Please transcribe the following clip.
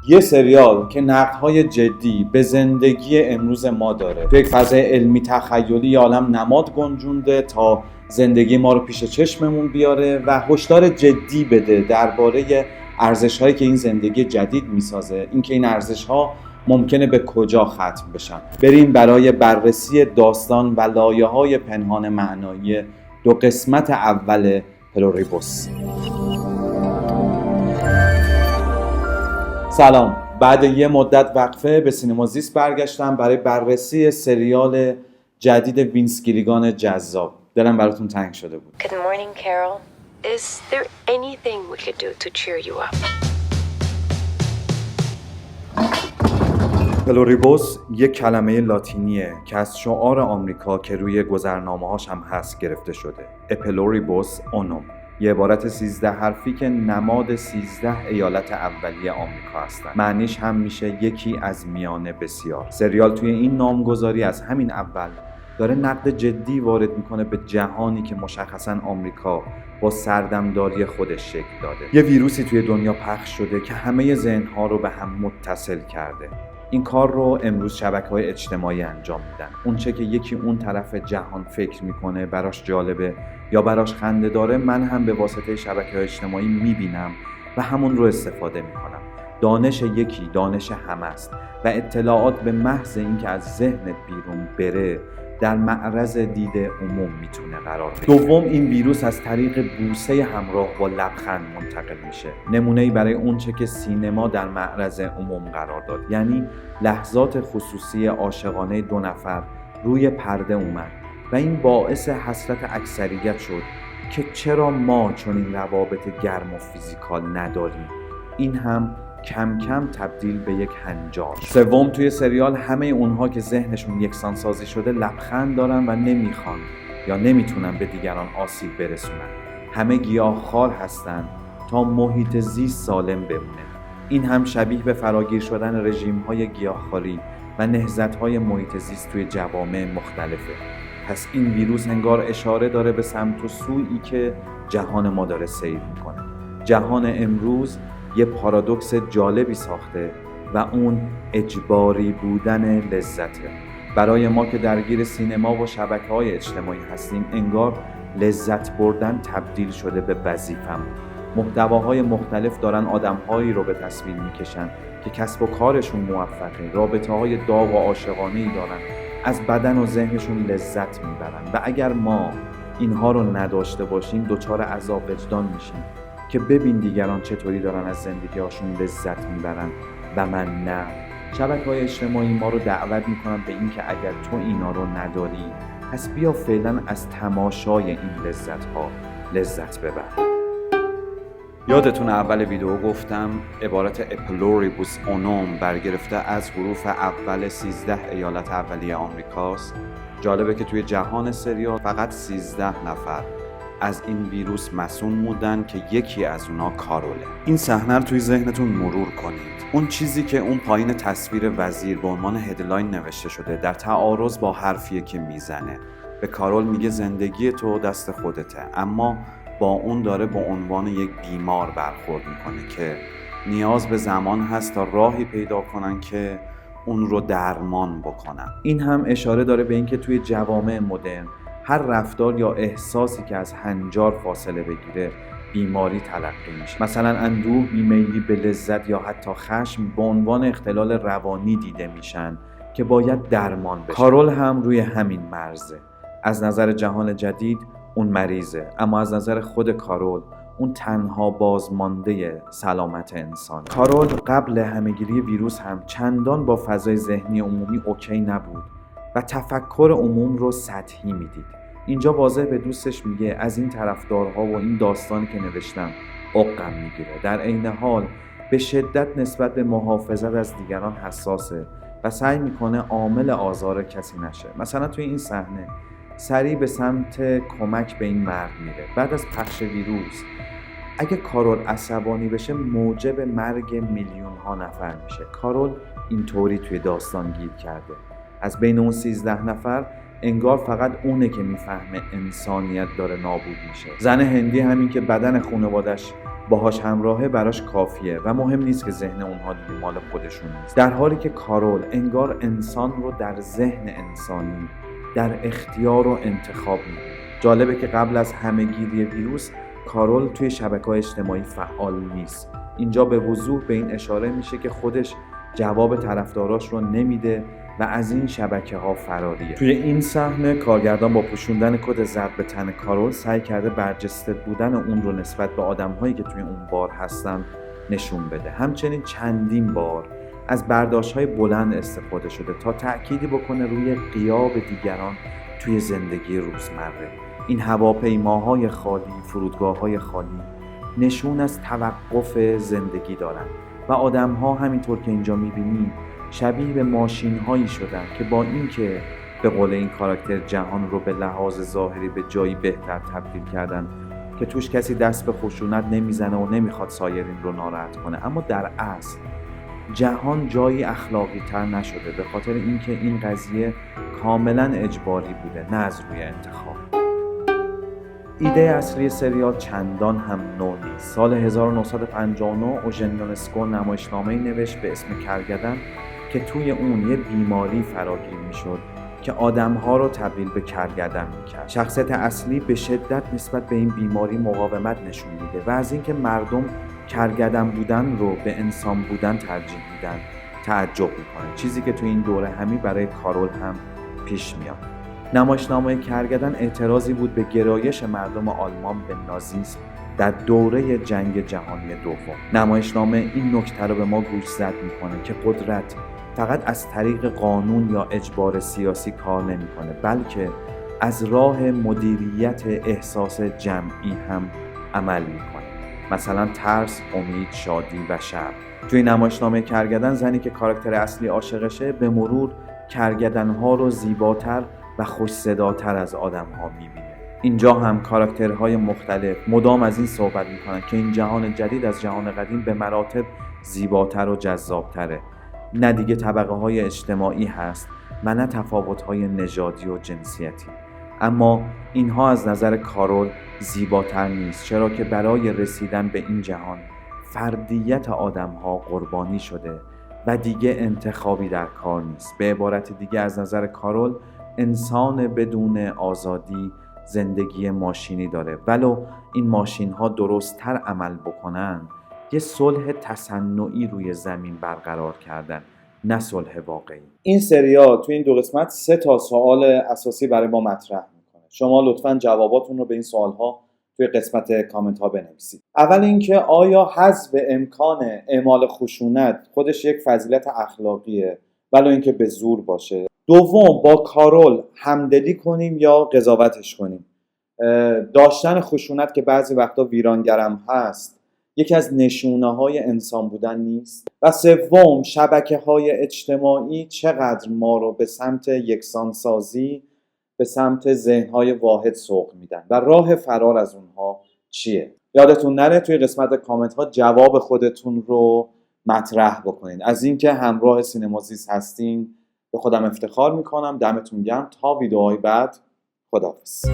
یه سریال که نقدهای جدی به زندگی امروز ما داره، تو یک فضای علمی تخیلی یه عالم نماد گنجونده تا زندگی ما رو پیش چشممون بیاره و هشدار جدی بده درباره ارزش‌هایی که این زندگی جدید میسازه، اینکه این ارزش‌ها ممکنه به کجا ختم بشن. بریم برای بررسی داستان و لایه‌های پنهان معنایی دو قسمت اول پلوریبوس. سلام، بعد یه مدت وقفه به سینمازیست برگشتم برای بررسی سریال جدید وینس گیلیگان جذاب. دلم براتون تنگ شده بود. Good morning, Carol. Is there anything we could do to cheer you up? پلوریبوس یک کلمه لاتینیه که از شعار آمریکا که روی گذرنامه‌هاش هم هست گرفته شده. اپلوریبوس اونوم، یه عبارت 13 حرفی که نماد 13 ایالت اولیه آمریکا هستن. معنیش هم میشه یکی از میان بسیار. سریال توی این نامگذاری از همین اول داره نقد جدی وارد میکنه به جهانی که مشخصاً آمریکا با سردمداری خودش شکل داده. یه ویروسی توی دنیا پخش شده که همه ذهن‌ها رو به هم متصل کرده. این کار رو امروز شبکه‌های اجتماعی انجام میدن. اون چه که یکی اون طرف جهان فکر میکنه براش جالبه یا براش خنده داره، من هم به واسطه شبکه‌های اجتماعی میبینم و همون رو استفاده میکنم. دانش یکی دانش همه است و اطلاعات به محض اینکه از ذهنت بیرون بره در معرض دید عموم میتونه قرار بگیره. دوم، این ویروس از طریق بوسه همراه با لبخند منتقل میشه. نمونه‌ای برای اونچه که سینما در معرض عموم قرار داد، یعنی لحظات خصوصی عاشقانه دو نفر روی پرده اومد و این باعث حسرت اکثریت شد که چرا ما چنین روابط گرم و فیزیکال نداریم. این هم کم کم تبدیل به یک هنجار. سوم، توی سریال همه اونها که ذهنشون یکسان سازی شده لبخند دارن و نمیخوان یا نمیتونن به دیگران آسیب برسونن. همه گیاهخوار هستن تا محیط زیست سالم بمونه. این هم شبیه به فراگیر شدن رژیم‌های گیاهخواری و نهضت‌های محیط زیست توی جوامع مختلفه. پس این ویروس انگار اشاره داره به سمت و سویی که جهان ما داره سیر میکنه. جهان امروز یه پارادوکس جالبی ساخته و اون اجباری بودن لذته. برای ما که درگیر سینما و شبکه‌های اجتماعی هستیم، انگار لذت بردن تبدیل شده به وظیفه‌مون. محتواهای مختلف دارن آدم‌هایی رو به تصویر میکشن که کسب و کارشون موفقه، رابطه‌های داغ و عاشقانه‌ای دارن، از بدن و ذهنشون لذت میبرن و اگر ما اینها رو نداشته باشیم دچار عذاب وجدان میشیم که ببین دیگران چطوری دارن از زندگی‌هاشون لذت میبرن و من نه. شبکه‌های اجتماعی ما رو دعوت میکنن به این که اگر تو اینا رو نداری، پس بیا فعلا از تماشای این لذت‌ها لذت ببر. یادتون اول ویدیو گفتم عبارت اپلوریبوس اونوم برگرفته از حروف اول 13 ایالت اولیه آمریکاست. جالبه که توی جهان سریال فقط 13 نفر از این ویروس مسئول بودن که یکی از اونا کاروله. این صحنه رو توی ذهنتون مرور کنید. اون چیزی که اون پایین تصویر وزیر به عنوان هدلاین نوشته شده در تعارض با حرفیه که میزنه. به کارول میگه زندگی تو دست خودته، اما با اون داره به عنوان یک بیمار برخورد میکنه که نیاز به زمان هست تا راهی پیدا کنن که اون رو درمان بکنن. این هم اشاره داره به اینکه توی جوامع مدرن هر رفتار یا احساسی که از هنجار فاصله بگیره بیماری تلقی میشه. مثلا اندوه، بیمیلی به لذت یا حتی خشم به عنوان اختلال روانی دیده میشن که باید درمان بشه. کارول هم روی همین مرزه. از نظر جهان جدید اون مریضه، اما از نظر خود کارول اون تنها بازمانده سلامت انسان. کارول قبل همه‌گیری ویروس هم چندان با فضای ذهنی عمومی اوکی نبود و تفکر عموم رو سطحی میدید. اینجا واضح به دوستش میگه از این طرفدارها و این داستانی که نوشتم عقم میگیره. در عین حال به شدت نسبت به محافظت از دیگران حساسه و سعی میکنه عامل آزار کسی نشه. مثلا توی این صحنه سریع به سمت کمک به این مرد میره. بعد از پخش ویروس اگه کارول عصبانی بشه موجب مرگ میلیون ها نفر میشه. کارول اینطوری توی داستان گیر کرده. از بین اون 13 نفر انگار فقط اونه که میفهمه انسانیت داره نابود میشه. زن هندی همین که بدن خانوادش باهاش همراهه براش کافیه و مهم نیست که ذهن اونها دیگه مال خودشون نیست. در حالی که کارول انگار انسان رو در ذهن انسانی، در اختیار و انتخاب می‌بینه. جالبه که قبل از همه‌گیری ویروس کارول توی شبکه‌های اجتماعی فعال نیست. اینجا به وضوح به این اشاره میشه که خودش جواب طرفداراش رو نمیده و از این شبکه‌ها فراریه. توی این صحنه کارگردان با پوشوندن کت زرد به تن کارول سعی کرده برجسته بودن اون رو نسبت به آدم‌هایی که توی اون بار هستن نشون بده. همچنین چندین بار از برداشت‌های بلند استفاده شده تا تأکیدی بکنه روی غیاب دیگران توی زندگی روزمره. این هواپیماهای خالی، فرودگاه‌های خالی نشون از توقف زندگی دارن و آدم‌ها همینطور که اینجا می‌بینی شبیه به ماشین‌هایی شدن که با اینکه به قول این کاراکتر جهان رو به لحاظ ظاهری به جایی بهتر تبدیل کردن که توش کسی دست به خشونت نمیزنه و نمیخواد سایرین رو ناراحت کنه، اما در اصل جهان جایی اخلاقی تر نشده به خاطر اینکه این قضیه کاملا اجباری بوده نه از روی انتخاب. ایده اصلی سریال چندان هم نو نیست. سال 1959 اوژن یونسکو نمایشنامه‌ای نوشت به اسم کرگدن که توی اون یه بیماری فراگیر میشد که آدم‌ها رو تبدیل به کرگدن میکرد. شخصیت اصلی به شدت نسبت به این بیماری مقاومت نشون میده و از اینکه مردم کرگدن بودن رو به انسان بودن ترجیح میدن تعجب میکنه، چیزی که توی این دوره همی برای کارول هم پیش میاد. نمایشنامه کرگدن اعتراضی بود به گرایش مردم آلمان به نازیسم در دوره جنگ جهانی دوم. نمایشنامه این نکته رو به ما گوشزد میکنه که قدرت فقط از طریق قانون یا اجبار سیاسی کار نمیکنه، بلکه از راه مدیریت احساس جمعی هم عمل میکنه. مثلا ترس، امید، شادی و شر. توی نمایشنامه کرگدن زنی که کاراکتر اصلی عاشقشه به مرور کرگدن‌ها رو زیباتر و خوش صداتر از آدم‌ها می‌بینه. اینجا هم کاراکترهای مختلف مدام از این صحبت می‌کنن که این جهان جدید از جهان قدیم به مراتب زیباتر و جذابتره. نه دیگه طبقه‌های اجتماعی هست و نه تفاوت‌های نژادی و جنسیتی. اما اینها از نظر کارول زیباتر نیست، چرا که برای رسیدن به این جهان فردیت آدم‌ها قربانی شده و دیگه انتخابی در کار نیست. به عبارت دیگه از نظر کارول انسان بدون آزادی زندگی ماشینی داره، ولو این ماشین‌ها درست‌تر عمل بکنن یه صلح تصنعی روی زمین برقرار کردن، نه صلح واقعی. این سریال تو این 2 قسمت 3 تا سوال اساسی برای ما مطرح میکنه. شما لطفاً جواباتون رو به این سوال‌ها توی قسمت کامنت ها بنویسید. اول اینکه آیا حذف امکان اعمال خشونت خودش یک فضیلت اخلاقیه ولو اینکه به زور باشه؟ دوم، با کارول همدلی کنیم یا قضاوتش کنیم؟ داشتن خشونت که بعضی وقتا ویرانگرم هست یکی از نشونه‌های انسان بودن نیست؟ و سوم، شبکه‌های اجتماعی چقدر ما رو به سمت یکسانسازی، به سمت ذهن‌های واحد سوق میدن و راه فرار از اونها چیه؟ یادتون نره توی قسمت کامنت‌ها جواب خودتون رو مطرح بکنین. از اینکه همراه سینمازیس هستین به خودم افتخار میکنم. دمتون گرم. تا ویدئوهای بعد، خداحافظ.